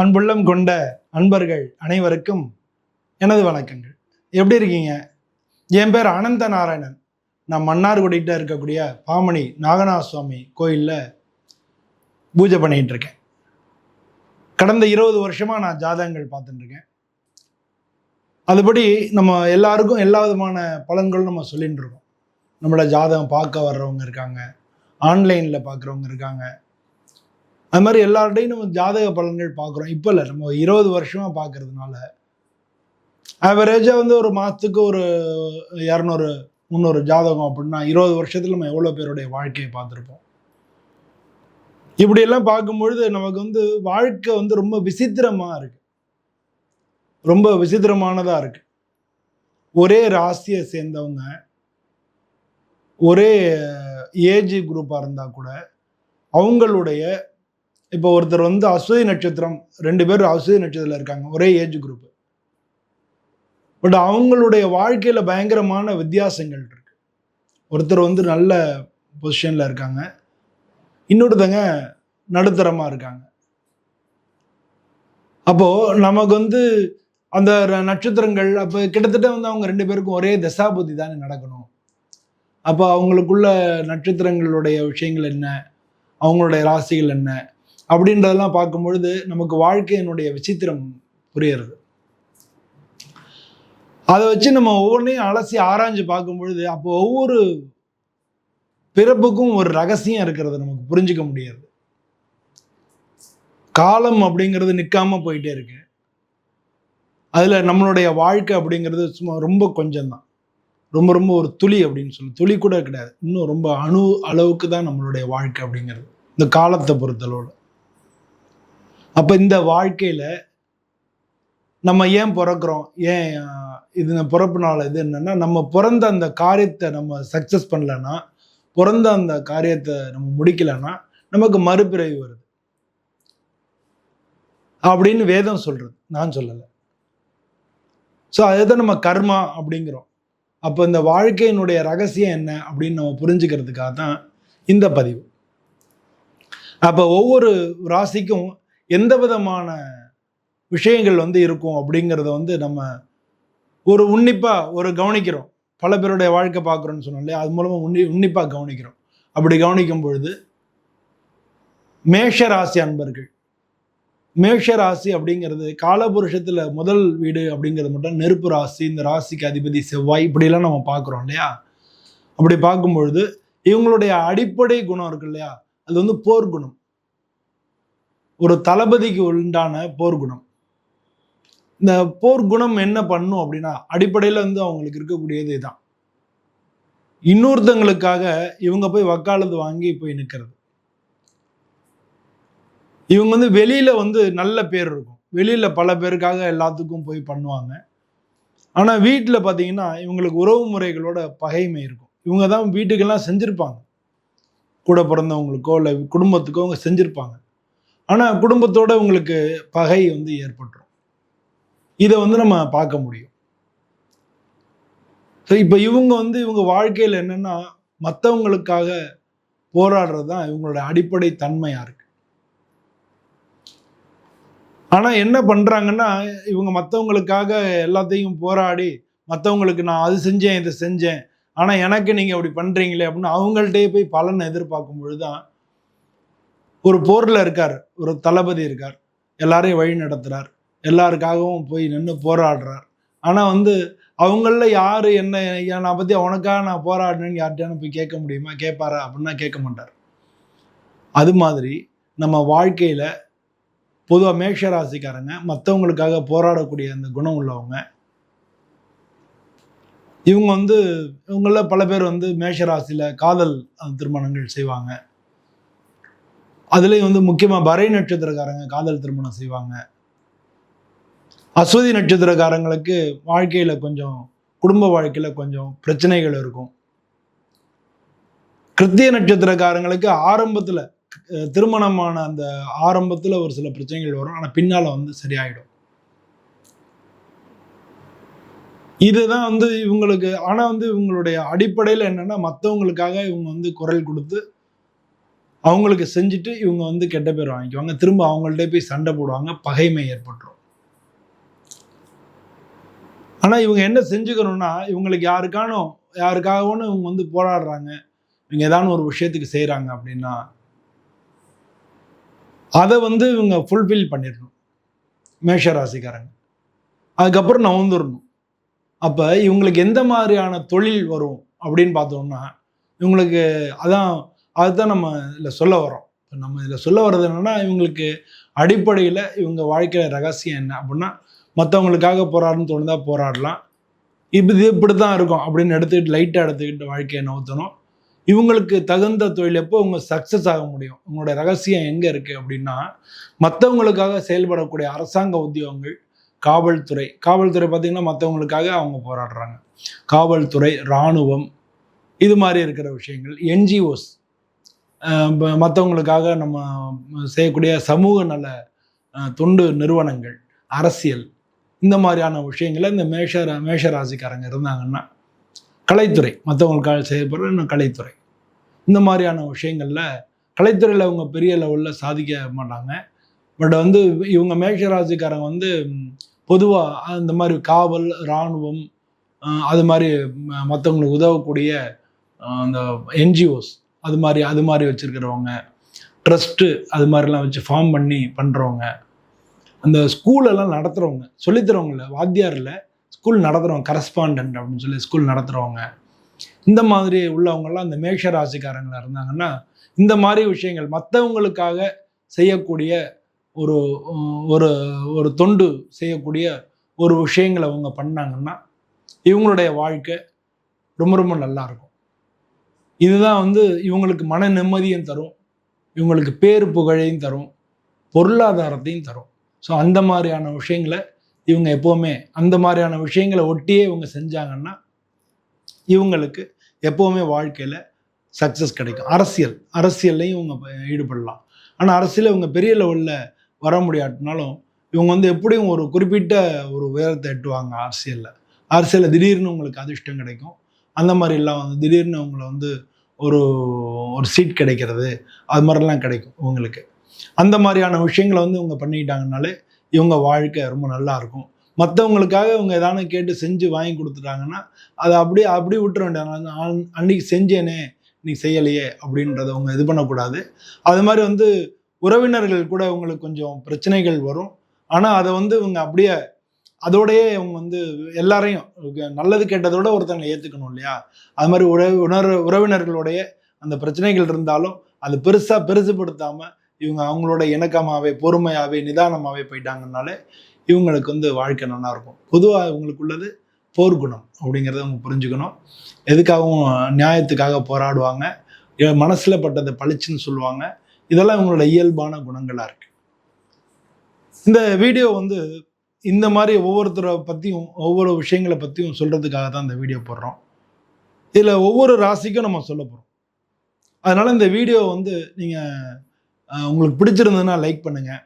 அன்புள்ளம் கொண்ட அன்பர்கள் அனைவருக்கும் எனது வணக்கங்கள். எப்படி இருக்கீங்க? என் பேர் அனந்த நாராயணன். நான் மன்னார்குடிகிட்ட இருக்கக்கூடிய பாமணி நாகநாத சுவாமி கோயிலில் பூஜை பண்ணிகிட்டு இருக்கேன். கடந்த 20 வருஷமாக நான் ஜாதகங்கள் பார்த்துட்டு இருக்கேன். அதுபடி நம்ம எல்லாருக்கும் எல்லா விதமான பலன்களும் நம்ம சொல்லிட்டு இருக்கோம். நம்மளோட ஜாதகம் பார்க்க வர்றவங்க இருக்காங்க, ஆன்லைனில் பார்க்குறவங்க இருக்காங்க. அது மாதிரி எல்லார்டையும் நம்ம ஜாதக பலன்கள் பார்க்குறோம். இப்போ இல்லை, நம்ம 20 வருஷமாக பார்க்கறதுனால ஆவரேஜாக ஒரு மாதத்துக்கு ஒரு 200-300 ஜாதகம் அப்படின்னா 20 வருஷத்தில் நம்ம எவ்வளோ பேருடைய வாழ்க்கையை பார்த்துருப்போம். இப்படியெல்லாம் பார்க்கும்பொழுது நமக்கு வாழ்க்கை ரொம்ப விசித்திரமாக இருக்கு, ரொம்ப விசித்திரமானதாக இருக்கு. ஒரே ராசியை சேர்ந்தவங்க, ஒரே ஏஜ் குரூப்பாக இருந்தால் கூட அவங்களுடைய இப்போ ஒருத்தர் அஸ்வதி நட்சத்திரம், 2 பேர் அஸ்வதி நட்சத்திரத்தில் இருக்காங்க, ஒரே ஏஜ் குரூப். பட் அவங்களுடைய வாழ்க்கையில் பயங்கரமான வித்தியாசங்கள் இருக்கு. ஒருத்தர் நல்ல பொசிஷனில் இருக்காங்க, இன்னொருத்தங்க நடுத்தரமாக இருக்காங்க. அப்போது நமக்கு அந்த நட்சத்திரங்கள் அப்போ கிட்டத்தட்ட அவங்க 2 பேருக்கும் ஒரே தசாபுத்தி தானே நடக்கணும். அப்போ அவங்களுக்குள்ள நட்சத்திரங்களுடைய விஷயங்கள் என்ன, அவங்களுடைய ராசிகள் என்ன அப்படின்றதெல்லாம் பார்க்கும்பொழுது நமக்கு வாழ்க்கையினுடைய விசித்திரம் புரியுறது. அதை வச்சு நம்ம ஒவ்வொன்றையும் அலசி ஆராய்ஞ்சு பார்க்கும் பொழுது அப்போ ஒவ்வொரு பிறப்புக்கும் ஒரு ரகசியம் இருக்கிறது நமக்கு புரிஞ்சிக்க முடியாது. காலம் அப்படிங்கிறது நிற்காம போயிட்டே இருக்கு. அதுல நம்மளுடைய வாழ்க்கை அப்படிங்கிறது சும்மா ரொம்ப கொஞ்சம்தான், ரொம்ப ரொம்ப ஒரு துளி அப்படின்னு சொல்லி, துளி கூட கிடையாது, இன்னும் ரொம்ப அணு அளவுக்கு தான் நம்மளுடைய வாழ்க்கை அப்படிங்கிறது இந்த காலத்தை பொறுத்தளவுல. அப்போ இந்த வாழ்க்கையில் நம்ம ஏன் பிறக்கிறோம், ஏன் இது பிறப்புனால இது என்னன்னா, நம்ம பிறந்த அந்த காரியத்தை நம்ம சக்ஸஸ் பண்ணலன்னா, பிறந்த அந்த காரியத்தை நம்ம முடிக்கலைன்னா நமக்கு மறுபிறவி வருது அப்படின்னு வேதம் சொல்றது, நான் சொல்லலை. ஸோ அதுதான் நம்ம கர்மா அப்படிங்கிறோம். அப்போ இந்த வாழ்க்கையினுடைய ரகசியம் என்ன அப்படின்னு நம்ம புரிஞ்சுக்கிறதுக்காக தான் இந்த பதிவு. அப்போ ஒவ்வொரு ராசிக்கும் எந்த விதமான விஷயங்கள் இருக்கும் அப்படிங்கிறத நம்ம ஒரு உன்னிப்பாக கவனிக்கிறோம். பல பேருடைய வாழ்க்கை பார்க்குறோன்னு சொன்னோம் இல்லையா, அது மூலமாக உன்னிப்பாக கவனிக்கிறோம். அப்படி கவனிக்கும் பொழுது மேஷ ராசி அன்பர்கள், மேஷ ராசி அப்படிங்கிறது காலபுருஷத்தில் முதல் வீடு அப்படிங்கிறது மட்டும் நெருப்பு ராசி. இந்த ராசிக்கு அதிபதி செவ்வாய், இப்படிலாம் நம்ம பார்க்குறோம் இல்லையா. அப்படி பார்க்கும் பொழுது இவங்களுடைய அடிப்படை குணம் இருக்கு இல்லையா, அது போர்க்குணம், ஒரு தளபதிக்கு உண்டான போர்க்குணம். இந்த போர்க்குணம் என்ன பண்ணும் அப்படின்னா, அடிப்படையில் அவங்களுக்கு இருக்கக்கூடியது தான், இன்னொருத்தங்களுக்காக இவங்க போய் வக்காலத்து வாங்கி போய் நிற்கிறது. இவங்க வெளியில நல்ல பேர் இருக்கும், வெளியில பல பேருக்காக எல்லாத்துக்கும் போய் பண்ணுவாங்க. ஆனா வீட்டுல பாத்தீங்கன்னா இவங்களுக்கு உறவு முறைகளோட பகைமை இருக்கும். இவங்க தான் வீட்டுக்கெல்லாம் செஞ்சிருப்பாங்க, கூட பிறந்தவங்களுக்கோ இல்லை குடும்பத்துக்கோ அவங்க செஞ்சிருப்பாங்க. ஆனா குடும்பத்தோட உங்களுக்கு பகை ஏற்பட்டுரும். இதை நம்ம பார்க்க முடியும். ஸோ இப்போ இவங்க வாழ்க்கையில் என்னன்னா, மற்றவங்களுக்காக போராடுறது தான் இவங்களோட அடிப்படை தன்மையா இருக்கு. ஆனா என்ன பண்றாங்கன்னா, இவங்க மற்றவங்களுக்காக எல்லாத்தையும் போராடி, மற்றவங்களுக்கு நான் அது செஞ்சேன் இதை செஞ்சேன், ஆனா எனக்கு நீங்க அப்படி பண்றீங்களே அப்படின்னு அவங்கள்ட்டே போய் பலன் எதிர்பார்க்கும் பொழுதுதான், ஒரு போர்ல இருக்கார், ஒரு தளபதி இருக்கார், எல்லாரையும் வழி நடத்துறார், எல்லாருக்காகவும் போய் நின்று போராடுறார். ஆனா அவங்கள யாரு என்ன நான் பத்தி உனக்காக நான் போராடினேன்னு யார்கிட்டயானு போய் கேட்க முடியுமா? கேட்பாரா? அப்படின்னா கேட்க மாட்டார். அது மாதிரி நம்ம வாழ்க்கையில பொதுவாக மேஷ ராசிக்காரங்க மற்றவங்களுக்காக போராடக்கூடிய அந்த குணம் உள்ளவங்க. இவங்க இவங்கள பல பேர் மேஷ ராசியில காதல் திருமணங்கள் செய்வாங்க. அதுலேயும் முக்கியமாக பரணி நட்சத்திரக்காரங்க காதல் திருமணம் செய்வாங்க. அஸ்வதி நட்சத்திரக்காரங்களுக்கு வாழ்க்கையில் கொஞ்சம் குடும்ப வாழ்க்கையில் கொஞ்சம் பிரச்சனைகள் இருக்கும். கிருத்திய நட்சத்திரக்காரங்களுக்கு ஆரம்பத்தில் திருமணமான அந்த ஆரம்பத்தில் ஒரு சில பிரச்சனைகள் வரும், ஆனால் பின்னால் சரியாயிடும். இதுதான் இவங்களுக்கு. ஆனால் இவங்களுடைய அடிப்படையில் என்னன்னா, மற்றவங்களுக்காக இவங்க குரல் கொடுத்து அவங்களுக்கு செஞ்சுட்டு இவங்க வந்து கெட்ட பேர் வாங்கிக்குவாங்க, திரும்ப அவங்கள்ட்ட போய் சண்டை போடுவாங்க, பகைமை ஏற்பட்டுரும். ஆனால் இவங்க என்ன செஞ்சுக்கணும்னா, இவங்களுக்கு யாருக்காகவும் இவங்க வந்து போராடுறாங்க, இவங்க ஏதாவது ஒரு விஷயத்துக்கு செய்கிறாங்க அப்படின்னா அதை வந்து இவங்க ஃபுல்ஃபில் பண்ணிடணும் மேஷராசிக்காரங்க. அதுக்கப்புறம் நவுந்துடணும். அப்போ இவங்களுக்கு எந்த மாதிரியான தொழில் வரும் அப்படின்னு பார்த்தோம்னா, இவங்களுக்கு அதுதான் நம்ம இதில் சொல்ல வரோம். நம்ம இதில் சொல்ல வர்றது என்னென்னா, இவங்களுக்கு அடிப்படையில் இவங்க வாழ்க்கையில் ரகசியம் என்ன அப்படின்னா, மற்றவங்களுக்காக போராடணும்னு தோணுதா போராடலாம், இது இப்படி தான் இருக்கும் அப்படின்னு லைட்டாக எடுத்துக்கிட்டு வாழ்க்கையை நவுத்தணும். இவங்களுக்கு தகுந்த தொழில் எப்போ இவங்க சக்ஸஸ் ஆக முடியும், உங்களோட ரகசியம் எங்கே இருக்குது அப்படின்னா, மற்றவங்களுக்காக செயல்படக்கூடிய அரசாங்க உத்தியோகங்கள், காவல்துறை பார்த்திங்கன்னா மற்றவங்களுக்காக அவங்க போராடுறாங்க. காவல்துறை, இராணுவம், இது மாதிரி இருக்கிற விஷயங்கள், என்ஜிஓஸ், மற்றவங்களுக்காக நம்ம செய்யக்கூடிய சமூக நல தொண்டு நிறுவனங்கள், அரசியல், இந்த மாதிரியான விஷயங்களை இந்த மேஷராசிக்காரங்க இருந்தாங்கன்னா, கலைத்துறை, மற்றவங்களுக்காக செய்யப்படுற கலைத்துறை, இந்த மாதிரியான விஷயங்களில் கலைத்துறையில் அவங்க பெரிய லெவலில் சாதிக்க மாட்டாங்க. பட் வந்து இவங்க மேஷராசிக்காரங்க வந்து பொதுவாக இந்த மாதிரி காவல், இராணுவம், அது மாதிரி மற்றவங்களுக்கு உதவக்கூடிய அந்த என்ஜிஓஸ், அது மாதிரி வச்சுருக்கிறவங்க, ட்ரஸ்ட்டு, அது மாதிரிலாம் வச்சு ஃபார்ம் பண்ணி பண்ணுறவங்க, அந்த ஸ்கூலெல்லாம் நடத்துகிறவங்க, சொல்லித்தரவங்கள, வாத்தியார் இல்லை, ஸ்கூல் நடத்துகிறவங்க, கரஸ்பாண்டன்ட் அப்படின்னு சொல்லி ஸ்கூல் நடத்துகிறவங்க, இந்த மாதிரி உள்ளவங்கெல்லாம் இந்த மேஷ ராசிக்காரங்களாக இருந்தாங்கன்னா, இந்த மாதிரி விஷயங்கள் மற்றவங்களுக்காக செய்யக்கூடிய ஒரு ஒரு ஒரு தொண்டு செய்யக்கூடிய ஒரு விஷயங்களை அவங்க பண்ணாங்கன்னா, இவங்களுடைய வாழ்க்கை ரொம்ப ரொம்ப நல்லா இருக்கும். இதுதான் வந்து இவங்களுக்கு மன நிம்மதியும் தரும், இவங்களுக்கு பேரு புகழையும் தரும், பொருளாதாரத்தையும் தரும். ஸோ அந்த மாதிரியான விஷயங்களை இவங்க எப்போவுமே அந்த மாதிரியான விஷயங்களை ஒட்டியே இவங்க செஞ்சாங்கன்னா இவங்களுக்கு எப்போவுமே வாழ்க்கையில் சக்ஸஸ் கிடைக்கும். அரசியல்லையும் இவங்க ஈடுபடலாம். ஆனால் அரசியலில் இவங்க பெரிய லெவலில் வர முடியாட்டினாலும் இவங்க வந்து எப்படியும் ஒரு குறிப்பிட்ட ஒரு உயரத்தை எட்டுவாங்க. அரசியலில் திடீர்னு உங்களுக்கு அதிர்ஷ்டம் கிடைக்கும். அந்த மாதிரிலாம் வந்து திடீர்னு அவங்கள வந்து ஒரு ஒரு சீட் கிடைக்கிறது, அது மாதிரிலாம் கிடைக்கும் இவங்களுக்கு. அந்த மாதிரியான விஷயங்களை வந்து இவங்க பண்ணிக்கிட்டாங்கனாலே இவங்க வாழ்க்கை ரொம்ப நல்லா இருக்கும். மற்றவங்களுக்காக இவங்க ஏதாவது கேட்டு செஞ்சு வாங்கி கொடுத்துட்டாங்கன்னா அதை அப்படியே விட்டுற வேண்டியது. அன்னைக்கு செஞ்சேனே, இன்னைக்கு செய்யலையே அப்படின்றத அவங்க இது பண்ணக்கூடாது. அது மாதிரி வந்து உறவினர்கள் கூட இவங்களுக்கு கொஞ்சம் பிரச்சனைகள் வரும். ஆனால் அதை வந்து இவங்க அப்படியே அதோடையே இவங்க வந்து எல்லாரையும் நல்லது கேட்டதோட ஒருத்தவங்களை ஏற்றுக்கணும் இல்லையா? அது மாதிரி உறவினர்களுடைய அந்த பிரச்சனைகள் இருந்தாலும் அது பெருசுப்படுத்தாமல் இவங்க அவங்களோட இணக்கமாகவே, பொறுமையாகவே, நிதானமாகவே போயிட்டாங்கனாலே இவங்களுக்கு வந்து வாழ்க்கை நல்லா இருக்கும். பொதுவாக இவங்களுக்கு உள்ளது போர்க்குணம் அப்படிங்கிறத அவங்க புரிஞ்சுக்கணும். எதுக்காகவும் நியாயத்துக்காக போராடுவாங்க, மனசில் பட்டதை பளிச்சுன்னு சொல்லுவாங்க. இதெல்லாம் இவங்களோட இயல்பான குணங்களாக இருக்கு. இந்த வீடியோ வந்து இந்த மாதிரி ஒவ்வொருத்தரை பற்றியும் ஒவ்வொரு விஷயங்களை பற்றியும் சொல்கிறதுக்காக தான் இந்த வீடியோ போடுறோம். இதில் ஒவ்வொரு ராசிக்கும் நம்ம சொல்ல போகிறோம். அதனால் இந்த வீடியோ வந்து நீங்கள் உங்களுக்கு பிடிச்சிருந்ததுன்னா லைக் பண்ணுங்கள்,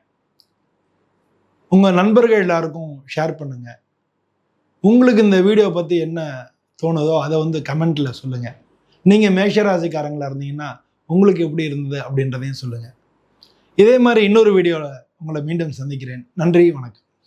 உங்கள் நண்பர்கள் எல்லாருக்கும் ஷேர் பண்ணுங்கள். உங்களுக்கு இந்த வீடியோ பற்றி என்ன தோணுதோ அதை வந்து கமெண்ட்டில் சொல்லுங்கள். நீங்கள் மேஷராசிக்காரங்களாக இருந்தீங்கன்னா உங்களுக்கு எப்படி இருந்தது அப்படின்றதையும் சொல்லுங்கள். இதே மாதிரி இன்னொரு வீடியோவில் உங்களை மீண்டும் சந்திக்கிறேன். நன்றி, வணக்கம்.